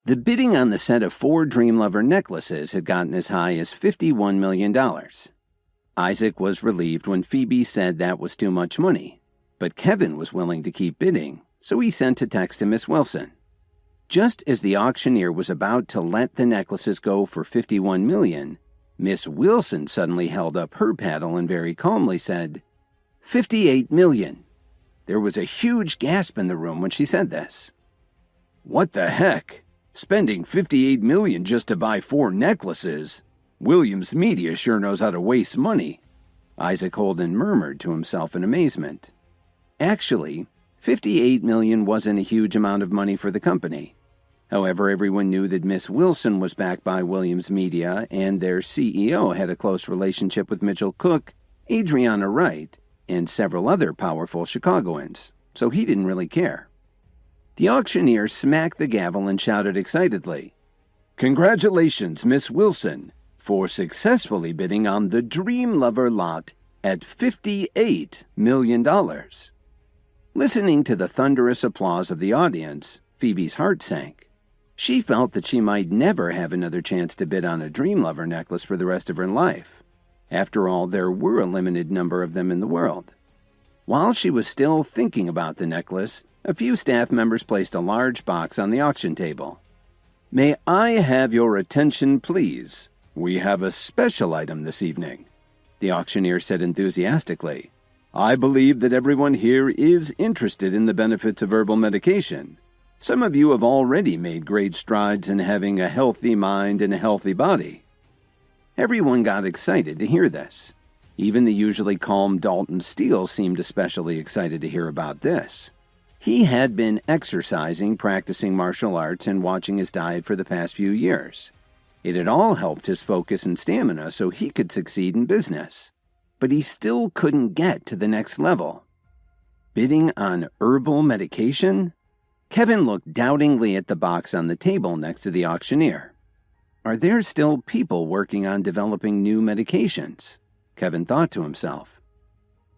The bidding on the set of 4 Dream Lover necklaces had gotten as high as $51 million. Isaac was relieved when Phoebe said that was too much money, but Kevin was willing to keep bidding, so he sent a text to Miss Wilson. Just as the auctioneer was about to let the necklaces go for $51 million, Miss Wilson suddenly held up her paddle and very calmly said, $58 million. There was a huge gasp in the room when she said this. What the heck? Spending $58 million just to buy 4 necklaces? Williams Media sure knows how to waste money, Isaac Holden murmured to himself in amazement. Actually, $58 million wasn't a huge amount of money for the company. However, everyone knew that Miss Wilson was backed by Williams Media, and their CEO had a close relationship with Mitchell Cook, Adriana Wright, and several other powerful Chicagoans, so he didn't really care. The auctioneer smacked the gavel and shouted excitedly, "Congratulations, Miss Wilson, for successfully bidding on the Dream Lover lot at $58 million. Listening to the thunderous applause of the audience, Phoebe's heart sank. She felt that she might never have another chance to bid on a Dream Lover necklace for the rest of her life. After all, there were a limited number of them in the world. While she was still thinking about the necklace, a few staff members placed a large box on the auction table. "May I have your attention, please? We have a special item this evening," the auctioneer said enthusiastically. "I believe that everyone here is interested in the benefits of herbal medication. Some of you have already made great strides in having a healthy mind and a healthy body." Everyone got excited to hear this. Even the usually calm Dalton Steele seemed especially excited to hear about this. He had been exercising, practicing martial arts, and watching his diet for the past few years. It had all helped his focus and stamina so he could succeed in business. But he still couldn't get to the next level. Bidding on herbal medication? Kevin looked doubtingly at the box on the table next to the auctioneer. Are there still people working on developing new medications? Kevin thought to himself.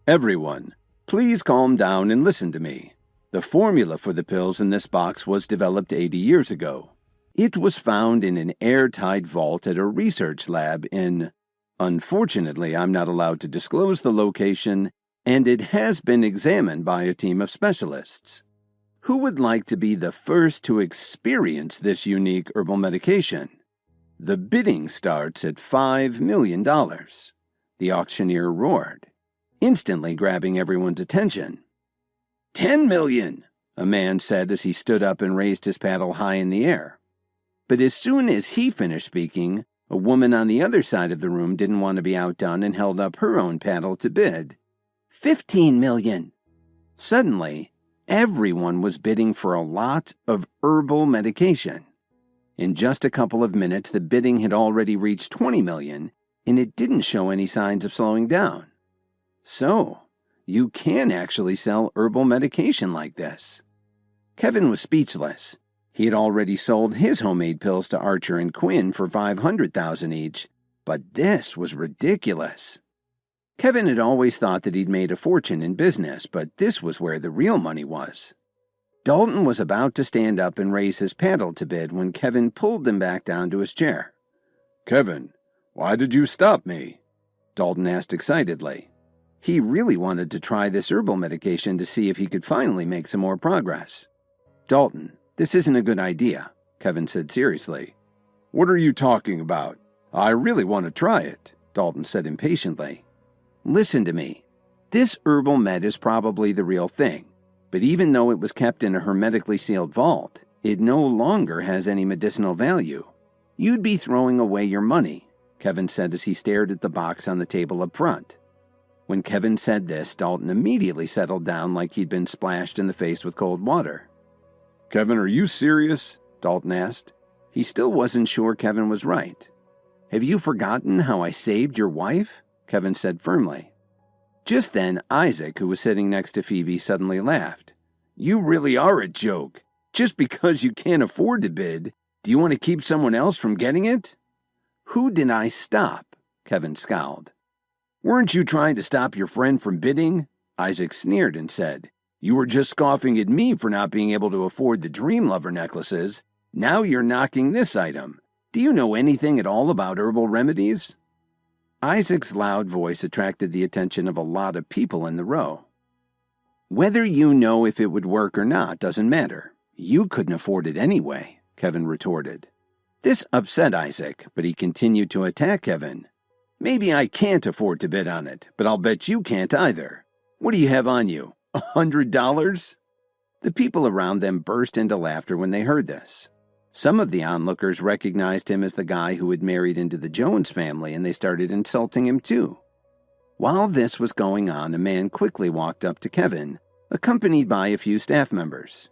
Everyone, please calm down and listen to me. The formula for the pills in this box was developed 80 years ago. It was found in an airtight vault at a research lab in... Unfortunately, I'm not allowed to disclose the location, and it has been examined by a team of specialists. Who would like to be the first to experience this unique herbal medication? The bidding starts at $5 million. The auctioneer roared, instantly grabbing everyone's attention. $10 million, a man said as he stood up and raised his paddle high in the air. But as soon as he finished speaking, a woman on the other side of the room didn't want to be outdone and held up her own paddle to bid. $15 million. Suddenly, everyone was bidding for a lot of herbal medication. In just a couple of minutes, the bidding had already reached $20 million, and it didn't show any signs of slowing down. So, you can actually sell herbal medication like this. Kevin was speechless. He had already sold his homemade pills to Archer and Quinn for $500,000 each, but this was ridiculous. Kevin had always thought that he'd made a fortune in business, but this was where the real money was. Dalton was about to stand up and raise his paddle to bid when Kevin pulled him back down to his chair. "Kevin, why did you stop me?" Dalton asked excitedly. He really wanted to try this herbal medication to see if he could finally make some more progress. "Dalton, this isn't a good idea," Kevin said seriously. "What are you talking about? I really want to try it," Dalton said impatiently. "Listen to me. This herbal med is probably the real thing, but even though it was kept in a hermetically sealed vault, it no longer has any medicinal value. You'd be throwing away your money," Kevin said as he stared at the box on the table up front. When Kevin said this, Dalton immediately settled down like he'd been splashed in the face with cold water. "Kevin, are you serious?" Dalton asked. He still wasn't sure Kevin was right. "Have you forgotten how I saved your wife?" Kevin said firmly. Just then, Isaac, who was sitting next to Phoebe, suddenly laughed. "You really are a joke. Just because you can't afford to bid, do you want to keep someone else from getting it?" "Who did I stop?" Kevin scowled. "Weren't you trying to stop your friend from bidding?" Isaac sneered and said. "You were just scoffing at me for not being able to afford the Dream Lover necklaces. Now you're knocking this item. Do you know anything at all about herbal remedies?" Isaac's loud voice attracted the attention of a lot of people in the row. "Whether you know if it would work or not doesn't matter. You couldn't afford it anyway," Kevin retorted. This upset Isaac, but he continued to attack Kevin. "Maybe I can't afford to bid on it, but I'll bet you can't either. What do you have on you, $100? The people around them burst into laughter when they heard this. Some of the onlookers recognized him as the guy who had married into the Jones family, and they started insulting him too. While this was going on, a man quickly walked up to Kevin, accompanied by a few staff members.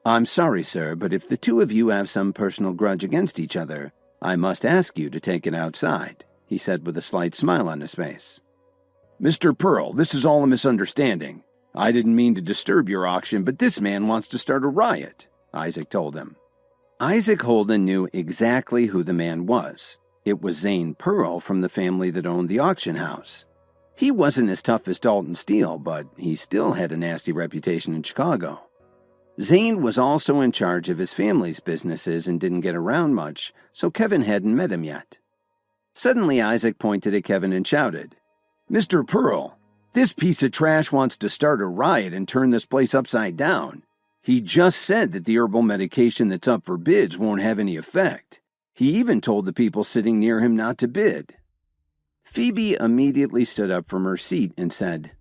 "I'm sorry, sir, but if the two of you have some personal grudge against each other, I must ask you to take it outside," he said with a slight smile on his face. "Mr. Pearl, this is all a misunderstanding. I didn't mean to disturb your auction, but this man wants to start a riot," Isaac told him. Isaac Holden knew exactly who the man was. It was Zane Pearl from the family that owned the auction house. He wasn't as tough as Dalton Steele, but he still had a nasty reputation in Chicago. Zane was also in charge of his family's businesses and didn't get around much, so Kevin hadn't met him yet. Suddenly Isaac pointed at Kevin and shouted, "Mr. Pearl, this piece of trash wants to start a riot and turn this place upside down. He just said that the herbal medication that's up for bids won't have any effect. He even told the people sitting near him not to bid." Phoebe immediately stood up from her seat and said,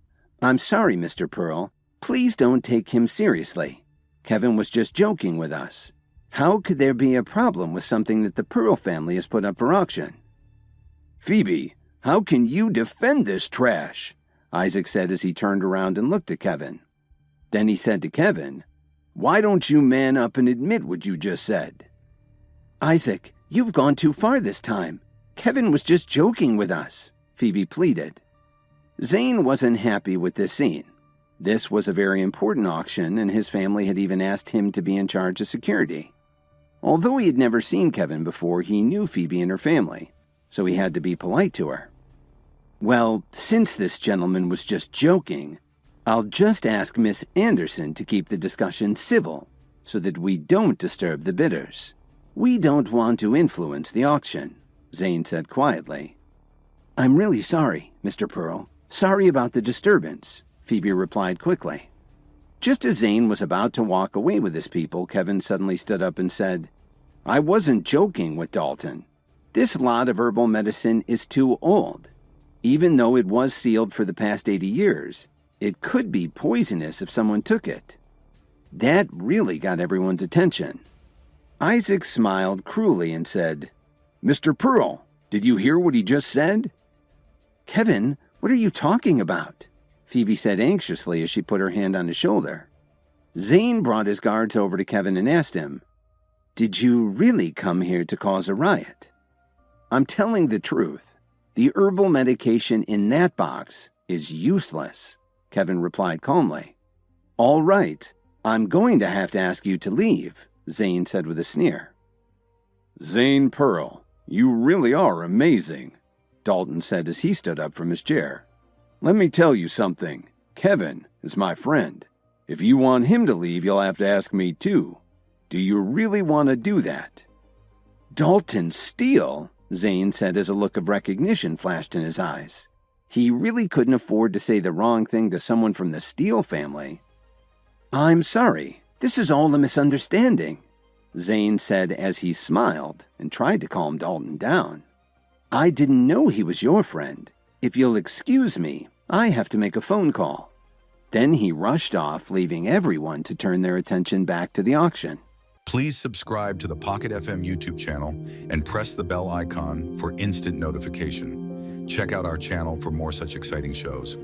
"I'm sorry, Mr. Pearl. Please don't take him seriously. Kevin was just joking with us. How could there be a problem with something that the Pearl family has put up for auction?" "Phoebe, how can you defend this trash?" Isaac said as he turned around and looked at Kevin. Then he said to Kevin, "Why don't you man up and admit what you just said?" "Isaac, you've gone too far this time. Kevin was just joking with us," Phoebe pleaded. Zane wasn't happy with this scene. This was a very important auction, and his family had even asked him to be in charge of security. Although he had never seen Kevin before, he knew Phoebe and her family, so he had to be polite to her. "Well, since this gentleman was just joking, I'll just ask Miss Anderson to keep the discussion civil, so that we don't disturb the bidders. We don't want to influence the auction," Zane said quietly. "I'm really sorry, Mr. Pearl. Sorry about the disturbance," Phoebe replied quickly. Just as Zane was about to walk away with his people, Kevin suddenly stood up and said, "I wasn't joking with Dalton. This lot of herbal medicine is too old. Even though it was sealed for the past 80 years, it could be poisonous if someone took it." That really got everyone's attention. Isaac smiled cruelly and said, "Mr. Pearl, did you hear what he just said?" "Kevin, what are you talking about?" Phoebe said anxiously as she put her hand on his shoulder. Zane brought his guards over to Kevin and asked him, "Did you really come here to cause a riot?" "I'm telling the truth. The herbal medication in that box is useless," Kevin replied calmly. "All right, I'm going to have to ask you to leave," Zane said with a sneer. "Zane Pearl, you really are amazing," Dalton said as he stood up from his chair. "Let me tell you something. Kevin is my friend. If you want him to leave, you'll have to ask me too. Do you really want to do that?" "Dalton Steele?" Zane said as a look of recognition flashed in his eyes. He really couldn't afford to say the wrong thing to someone from the Steele family. "I'm sorry. This is all a misunderstanding," Zane said as he smiled and tried to calm Dalton down. "I didn't know he was your friend. If you'll excuse me, I have to make a phone call." Then he rushed off, leaving everyone to turn their attention back to the auction. Please subscribe to the Pocket FM YouTube channel and press the bell icon for instant notification. Check out our channel for more such exciting shows.